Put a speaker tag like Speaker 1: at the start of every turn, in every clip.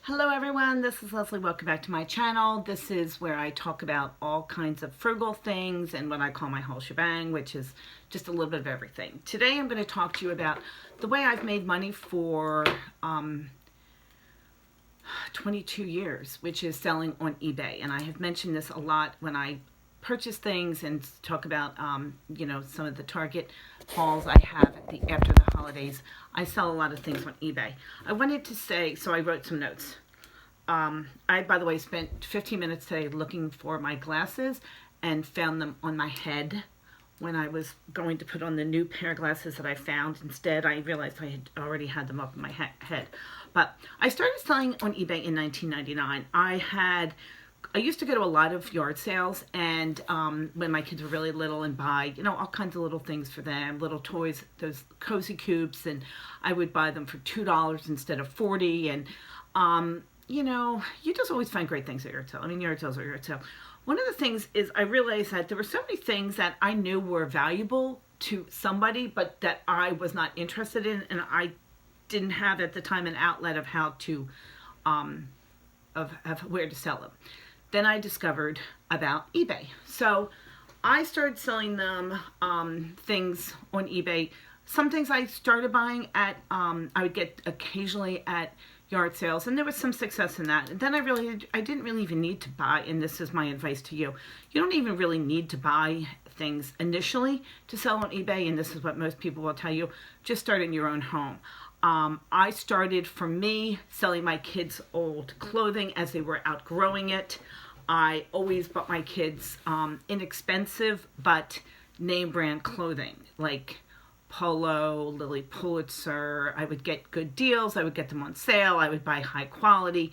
Speaker 1: Hello everyone, this is Leslie. Welcome back to my channel. This is where I talk about all kinds of frugal things and what I call my whole shebang, which is just a little bit of everything. Today I'm going to talk to you about the way I've made money for 22 years, which is selling on eBay. And I have mentioned this a lot when I purchase things and talk about some of the Target hauls I have after the holidays. I sell a lot of things on eBay. I wanted to say, so I wrote some notes. I, by the way, spent 15 minutes today looking for my glasses and found them on my head when I was going to put on the new pair of glasses that I found. Instead, I realized I had already had them up in my head. But I started selling on eBay in 1999. I used to go to a lot of yard sales, and when my kids were really little, and buy, all kinds of little things for them, little toys, those cozy coops, and I would buy them for $2 instead of $40, and you just always find great things at yard sale. I mean, yard sales are yard sale. One of the things is I realized that there were so many things that I knew were valuable to somebody, but that I was not interested in, and I didn't have at the time an outlet of how to, of where to sell them. Then I discovered about eBay. So I started selling them things on eBay. Some things I started buying at, I would get occasionally at yard sales, and there was some success in that. And then I didn't really even need to buy, and this is my advice to you. You don't even really need to buy things initially to sell on eBay, and this is what most people will tell you. Just start in your own home. I started, for me, selling my kids' old clothing as they were outgrowing it. I always bought my kids inexpensive but name brand clothing, like Polo, Lilly Pulitzer. I would get good deals. I would get them on sale. I would buy high quality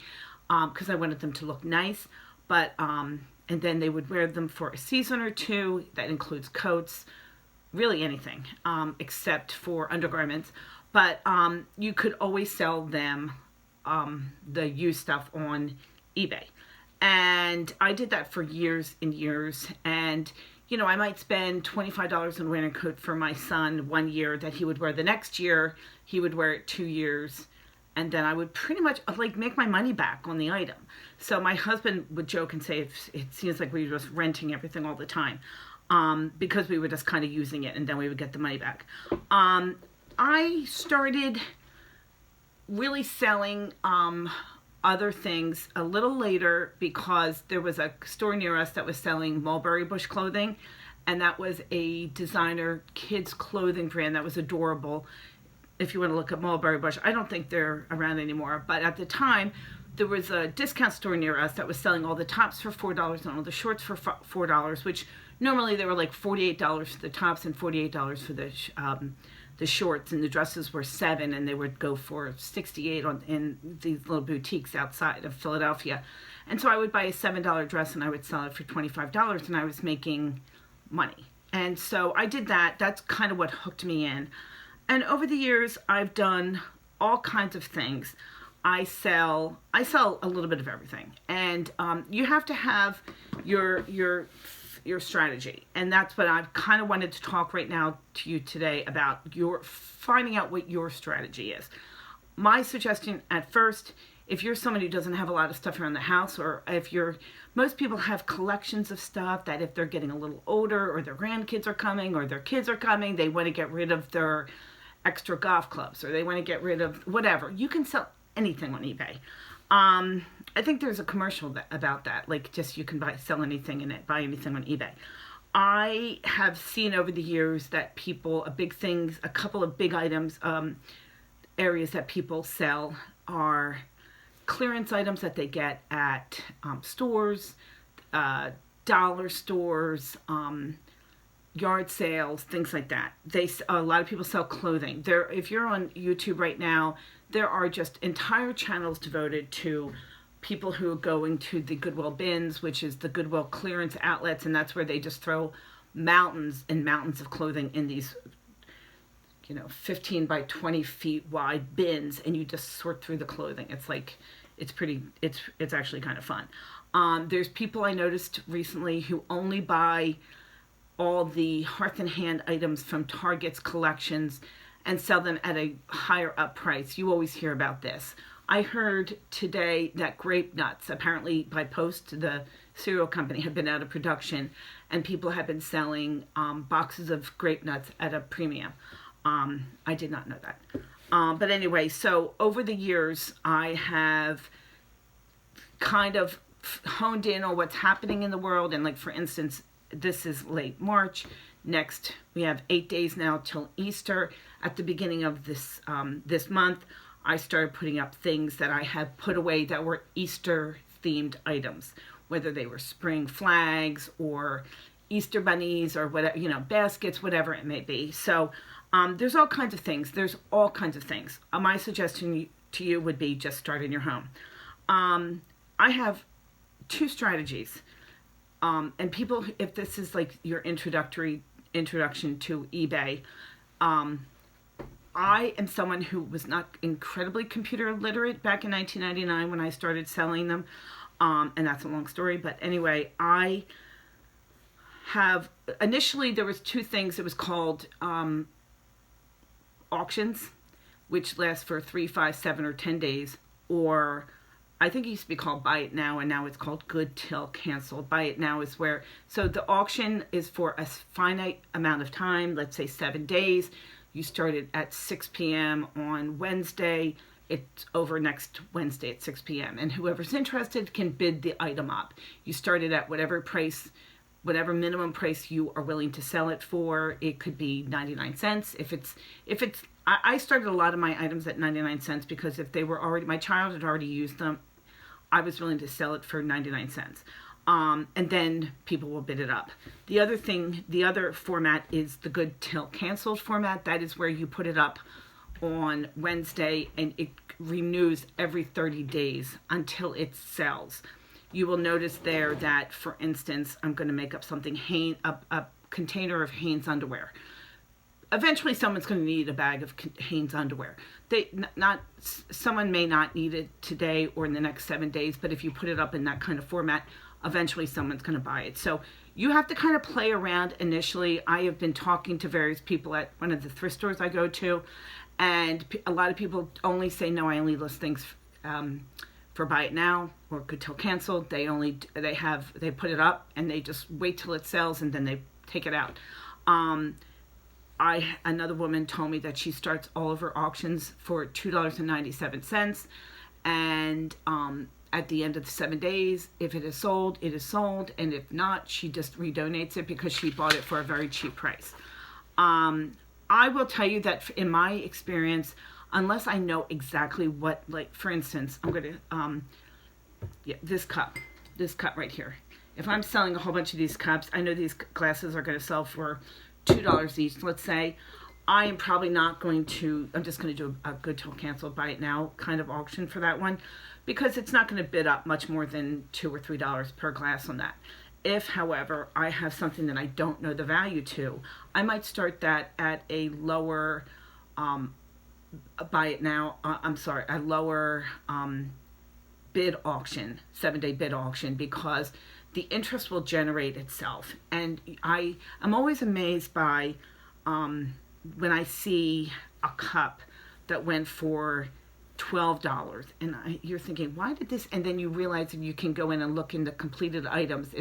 Speaker 1: because I wanted them to look nice. But and then they would wear them for a season or two. That includes coats, really anything except for undergarments. But you could always sell them the used stuff on eBay. And I did that for years and years. And, I might spend $25 on a winter coat for my son one year that he would wear the next year. He would wear it 2 years. And then I would pretty much make my money back on the item. So my husband would joke and say it seems like we were just renting everything all the time because we were just kind of using it, and then we would get the money back. I started really selling other things a little later because there was a store near us that was selling Mulberry Bush clothing, and that was a designer kids clothing brand that was adorable. If you want to look at Mulberry Bush, I don't think they're around anymore, but at the time there was a discount store near us that was selling all the tops for $4 and all the shorts for $4, which normally they were like $48 for the tops and $48 for the shorts, and the dresses were $7, and they would go for $68 in these little boutiques outside of Philadelphia. And so I would buy a $7 dress and I would sell it for $25, and I was making money. And so I did that. That's kind of what hooked me in. And over the years, I've done all kinds of things. I sell a little bit of everything, and you have to have your strategy, and that's what I've kind of wanted to talk right now to you today about, finding out what your strategy is. My suggestion at first, if you're someone who doesn't have a lot of stuff around the house, or most people have collections of stuff that if they're getting a little older, or their grandkids are coming, or their kids are coming, they want to get rid of their extra golf clubs, or they want to get rid of whatever. You can sell anything on eBay. I think there's a commercial about that, like just you can sell anything in it, buy anything on eBay. I have seen over the years that a couple of big items, areas that people sell are clearance items that they get at stores, dollar stores, yard sales, things like that. A lot of people sell clothing. If you're on YouTube right now, there are just entire channels devoted to people who are going to the Goodwill bins, which is the Goodwill clearance outlets, and that's where they just throw mountains and mountains of clothing in these 15 by 20 feet wide bins, and you just sort through the clothing. It's actually kind of fun. There's people I noticed recently who only buy all the Hearth and Hand items from Target's collections and sell them at a higher up price. You always hear about this. I heard today that grape nuts, apparently by Post, the cereal company, have been out of production, and people have been selling boxes of grape nuts at a premium. I did not know that. But anyway, so over the years, I have kind of honed in on what's happening in the world. And like, for instance, this is late March. Next, we have 8 days now till Easter. At the beginning of this month, I started putting up things that I had put away that were Easter themed items, whether they were spring flags or Easter bunnies or whatever, baskets, whatever it may be. So there's all kinds of things. My suggestion to you would be just start in your home. I have 2 strategies. And people, if this is like your introduction to eBay, I am someone who was not incredibly computer literate back in 1999 when I started selling them. And that's a long story. But anyway, I have, initially there was 2 things. It was called auctions, which last for 3, 5, 7, or 10 days. Or I think it used to be called Buy It Now, and now it's called Good Till Canceled. Buy It Now is where, so the auction is for a finite amount of time, let's say 7 days. You started at 6 p.m. on Wednesday. It's over next Wednesday at 6 p.m. And whoever's interested can bid the item up. You started at whatever price, whatever minimum price you are willing to sell it for. It could be 99 cents. I started a lot of my items at 99 cents because if they were already, my child had already used them, I was willing to sell it for 99 cents. And then people will bid it up. The other format is the Good Till Canceled format. That is where you put it up on Wednesday and it renews every 30 days until it sells. You will notice there that, for instance, I'm going to make up something, a container of Hanes underwear. Eventually someone's going to need a bag of Hanes underwear. Someone may not need it today or in the next 7 days, but if you put it up in that kind of format, eventually someone's going to buy it. So you have to kind of play around initially. I have been talking to various people at one of the thrift stores I go to, and a lot of people only say, no, I only list things for Buy It Now or Good Till Canceled. They put it up and they just wait till it sells and then they take it out. Another woman told me that she starts all of her auctions for $2.97, and at the end of the 7 days, if it is sold, it is sold, and if not, she just redonates it because she bought it for a very cheap price. I will tell you that in my experience, unless I know exactly what, like, for instance, I'm going to, this cup right here. If I'm selling a whole bunch of these cups, I know these glasses are going to sell for $2 each, let's say. I am probably not going to, I'm just going to do a Good Till Canceled Buy It Now kind of auction for that one, because it's not going to bid up much more than $2 or $3 per glass on that. If, however, I have something that I don't know the value to, I might start that at a lower Buy It Now, a lower bid auction, 7-day bid auction, because the interest will generate itself. And I'm always amazed by when I see a cup that went for $12 and you're thinking, why did this? And then you realize that you can go in and look in the completed items.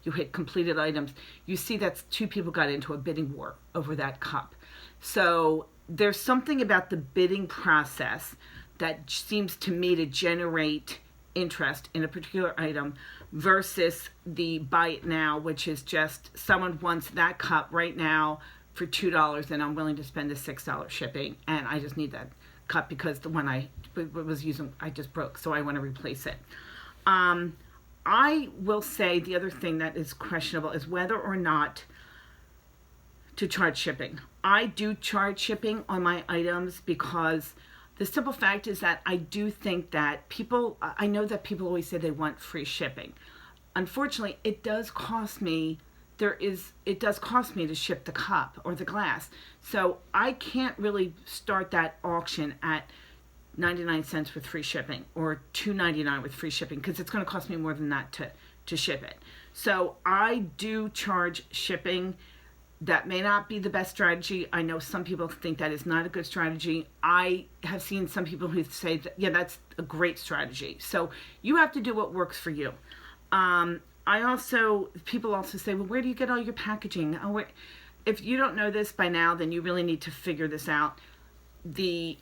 Speaker 1: You hit completed items. You see that 2 people got into a bidding war over that cup. So there's something about the bidding process that seems to me to generate interest in a particular item versus the Buy It Now, which is just someone wants that cup right now for $2 and I'm willing to spend the $6 shipping, and I just need that cup because the one I was using I just broke, so I want to replace it. I will say the other thing that is questionable is whether or not to charge shipping. I do charge shipping on my items because the simple fact is that I do think that I know that people always say they want free shipping. Unfortunately, it does cost me to ship the cup or the glass. So I can't really start that auction at 99 cents with free shipping or $2.99 with free shipping because it's going to cost me more than that to ship it. So I do charge shipping. That may not be the best strategy. I know some people think that is not a good strategy. I have seen some people who say that, yeah, that's a great strategy. So you have to do what works for you. People also say, well, where do you get all your packaging? If you don't know this by now, then you really need to figure this out. The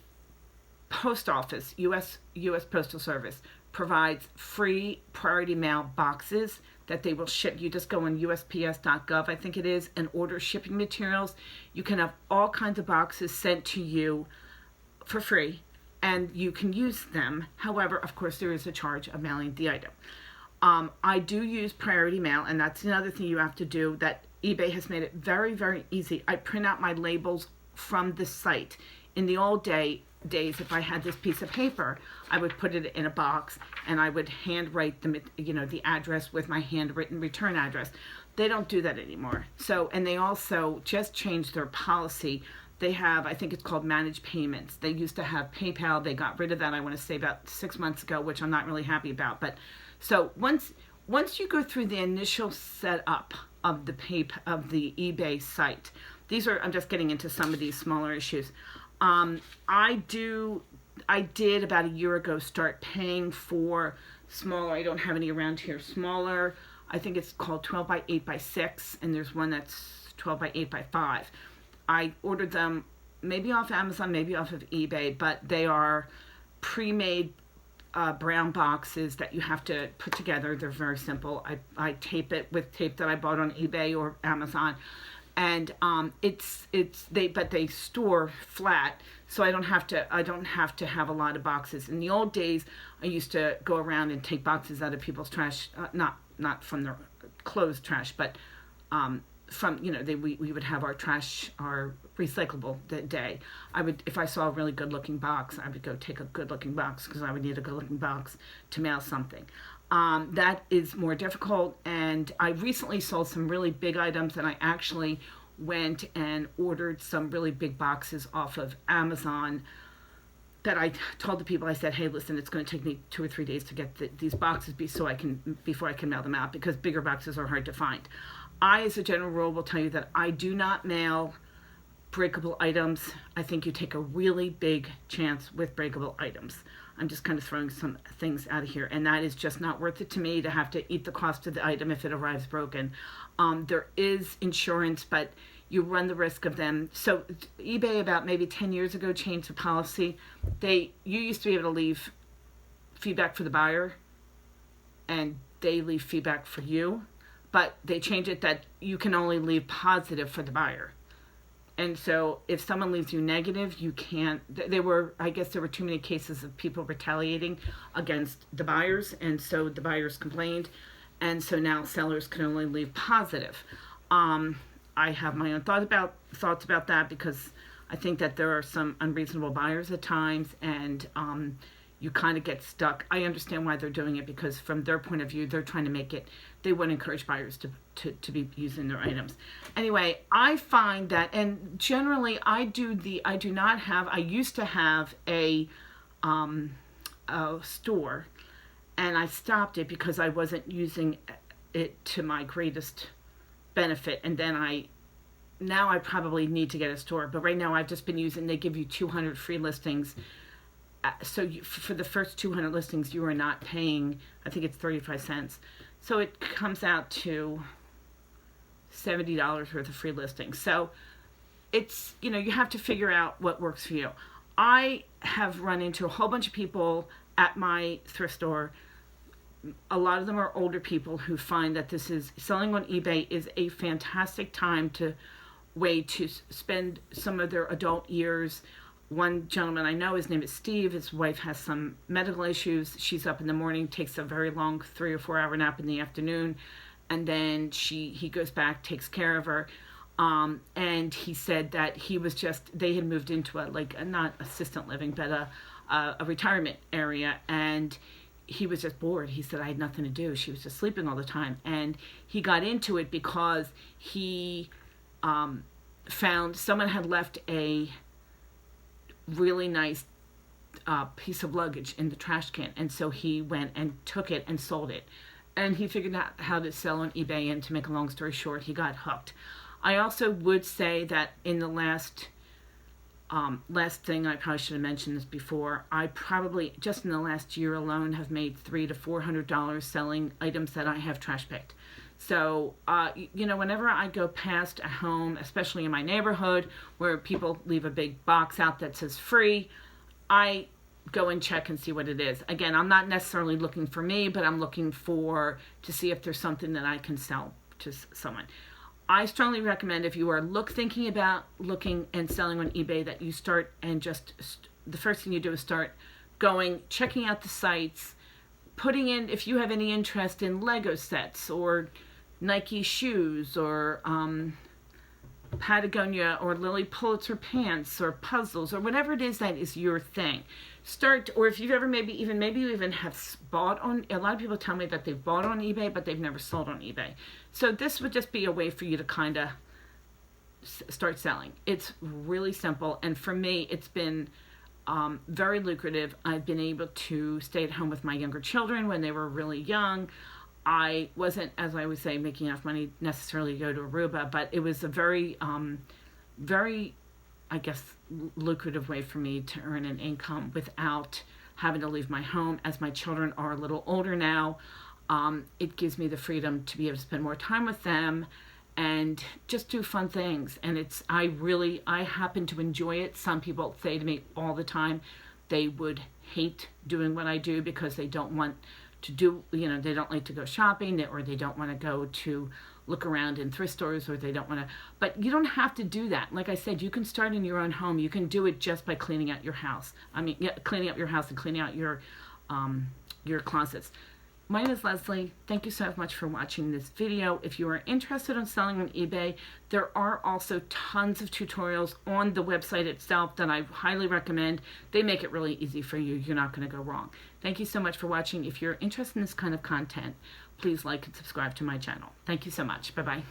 Speaker 1: post office, U.S. Postal Service, provides free priority mail boxes that they will ship. You just go on USPS.gov, I think it is, and order shipping materials. You can have all kinds of boxes sent to you for free, and you can use them. However, of course, there is a charge of mailing the item. I do use priority mail, and that's another thing you have to do that eBay has made it very, very easy. I print out my labels from the site. In the old days, if I had this piece of paper, I would put it in a box and I would handwrite the address with my handwritten return address. They don't do that anymore. And they also just changed their policy. They have, I think it's called managed payments. They used to have PayPal. They got rid of that, I want to say, about 6 months ago, which I'm not really happy about. But so once you go through the initial setup of the eBay site, I'm just getting into some of these smaller issues. I did about a year ago start paying for smaller, I don't have any around here, smaller, I think it's called 12 by 8 by 6, and there's one that's 12 by 8 by 5. I ordered them maybe off Amazon, maybe off of eBay, but they are pre-made brown boxes that you have to put together. They're very simple. I tape it with tape that I bought on eBay or Amazon. And they store flat, so I don't have to have a lot of boxes. In the old days, I used to go around and take boxes out of people's trash, not from their clothes trash, but from we would have our trash, our recyclable day. If I saw a really good looking box, I would go take a good looking box because I would need a good looking box to mail something. That is more difficult, and I recently sold some really big items, and I actually went and ordered some really big boxes off of Amazon that I told the people, I said, hey, listen, it's going to take me 2 or 3 days to get these boxes before I can mail them out, because bigger boxes are hard to find. I, as a general rule, will tell you that I do not mail breakable items. I think you take a really big chance with breakable items. I'm just kind of throwing some things out of here, and that is just not worth it to me to have to eat the cost of the item if it arrives broken. There is insurance, but you run the risk of them. So eBay about maybe 10 years ago changed the policy. You used to be able to leave feedback for the buyer, and they leave feedback for you, but they changed it that you can only leave positive for the buyer. And so if someone leaves you negative, you can't, I guess there were too many cases of people retaliating against the buyers, and so the buyers complained, and so now sellers can only leave positive. I have my own thoughts about that, because I think that there are some unreasonable buyers at times, and you kind of get stuck. I understand why they're doing it, because from their point of view, they're trying to make it, they want to encourage buyers to be using their items. Anyway, I find that, and generally I used to have a store, and I stopped it because I wasn't using it to my greatest benefit, and then now I probably need to get a store, but right now I've just been using, they give you 200 free listings. So for the first 200 listings, you are not paying, I think it's 35 cents. So it comes out to $70 worth of free listings. So it's, you have to figure out what works for you. I have run into a whole bunch of people at my thrift store. A lot of them are older people who find that selling on eBay is a fantastic way to spend some of their adult years. One gentleman I know, his name is Steve. His wife has some medical issues. She's up in the morning, takes a very long 3 or 4 hour nap in the afternoon, and then he goes back, takes care of her. And he said that they had moved into not assistant living, but a retirement area, and he was just bored. He said, I had nothing to do. She was just sleeping all the time. And he got into it because he found someone had left a really nice piece of luggage in the trash can, and so he went and took it and sold it, and he figured out how to sell on eBay, and to make a long story short, he got hooked. I also would say that in the last thing, I probably should have mentioned this before, I probably, just in the last year alone, have made $300 to $400 selling items that I have trash picked. So, whenever I go past a home, especially in my neighborhood, where people leave a big box out that says free, I go and check and see what it is. Again, I'm not necessarily looking for me, but I'm looking to see if there's something that I can sell to someone. I strongly recommend, if you are thinking about looking and selling on eBay, that you start and the first thing you do is start checking out the sites, putting in, if you have any interest in Lego sets or Nike shoes or Patagonia or Lilly Pulitzer pants or puzzles or whatever it is that is your thing. Or if you've ever maybe you even have bought on, a lot of people tell me that they've bought on eBay, but they've never sold on eBay. So this would just be a way for you to kind of start selling. It's really simple. And for me, it's been very lucrative. I've been able to stay at home with my younger children when they were really young. I wasn't, as I would say, making enough money necessarily to go to Aruba, but it was a very, I guess, lucrative way for me to earn an income without having to leave my home. As my children are a little older now, it gives me the freedom to be able to spend more time with them and just do fun things. And I happen to enjoy it. Some people say to me all the time they would hate doing what I do because they don't want to do, they don't like to go shopping, or they don't want to go to look around in thrift stores, or they don't want to, but you don't have to do that. Like I said, you can start in your own home. You can do it just by cleaning out your house. Cleaning up your house and cleaning out your closets. My name is Leslie. Thank you so much for watching this video. If you are interested in selling on eBay, there are also tons of tutorials on the website itself that I highly recommend. They make it really easy for you. You're not going to go wrong. Thank you so much for watching. If you're interested in this kind of content, please like and subscribe to my channel. Thank you so much. Bye-bye.